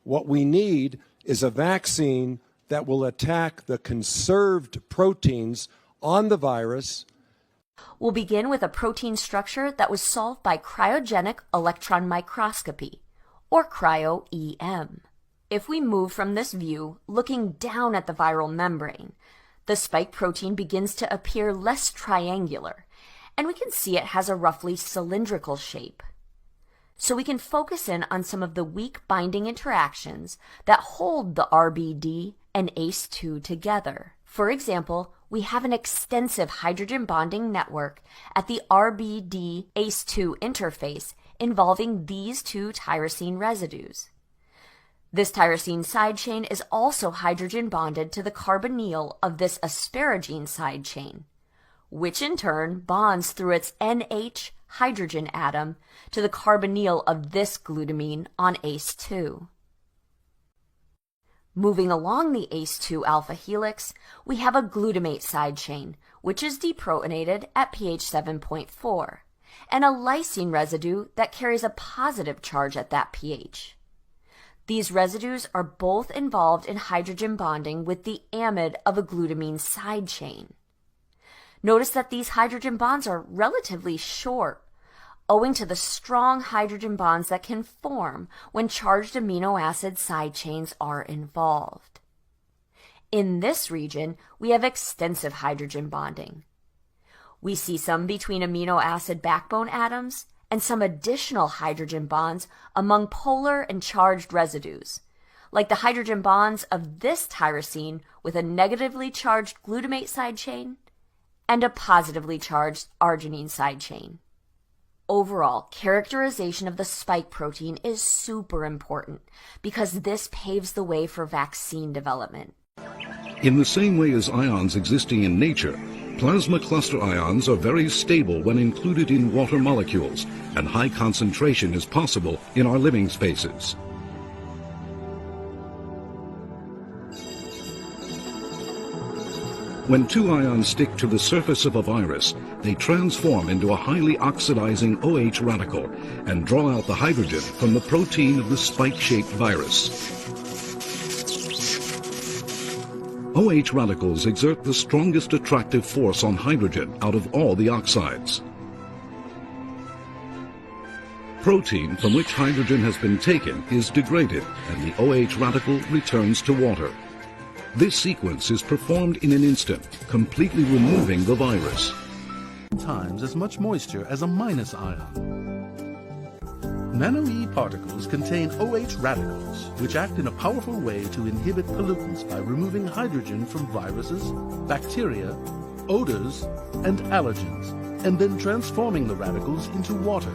What we need is a vaccine that will attack the conserved proteins on the virus. We'll begin with a protein structure that was solved by cryogenic electron microscopy, or cryo-EM. If we move from this view, looking down at the viral membrane, the spike protein begins to appear less triangular, and we can see it has a roughly cylindrical shape. So we can focus in on some of the weak binding interactions that hold the RBD and ACE2 together. For example, we have an extensive hydrogen bonding network at the RBD-ACE2 interface involving these two tyrosine residues. This tyrosine side chain is also hydrogen bonded to the carbonyl of this asparagine side chain, which in turn bonds through its NH hydrogen atom to the carbonyl of this glutamine on ACE2. Moving along the ACE2 alpha helix, we have a glutamate side chain, which is deprotonated at pH 7.4, and a lysine residue that carries a positive charge at that pH. These residues are both involved in hydrogen bonding with the amide of a glutamine side chain. Notice that these hydrogen bonds are relatively short, owing to the strong hydrogen bonds that can form when charged amino acid side chains are involved. In this region, we have extensive hydrogen bonding. We see some between amino acid backbone atoms and some additional hydrogen bonds among polar and charged residues, like the hydrogen bonds of this tyrosine with a negatively charged glutamate side chain and a positively charged arginine side chain. Overall, characterization of the spike protein is super important because this paves the way for vaccine development. In the same way as ions existing in nature, plasma cluster ions are very stable when included in water molecules, and high concentration is possible in our living spaces. When two ions stick to the surface of a virus, they transform into a highly oxidizing OH radical and draw out the hydrogen from the protein of the spike-shaped virus. OH radicals exert the strongest attractive force on hydrogen out of all the oxides. Protein from which hydrogen has been taken is degraded, and the OH radical returns to water. This sequence is performed in an instant, completely removing the virus. Times as much moisture as a minus ion. Nano-E particles contain OH radicals, which act in a powerful way to inhibit pollutants by removing hydrogen from viruses, bacteria, odors, and allergens, and then transforming the radicals into water.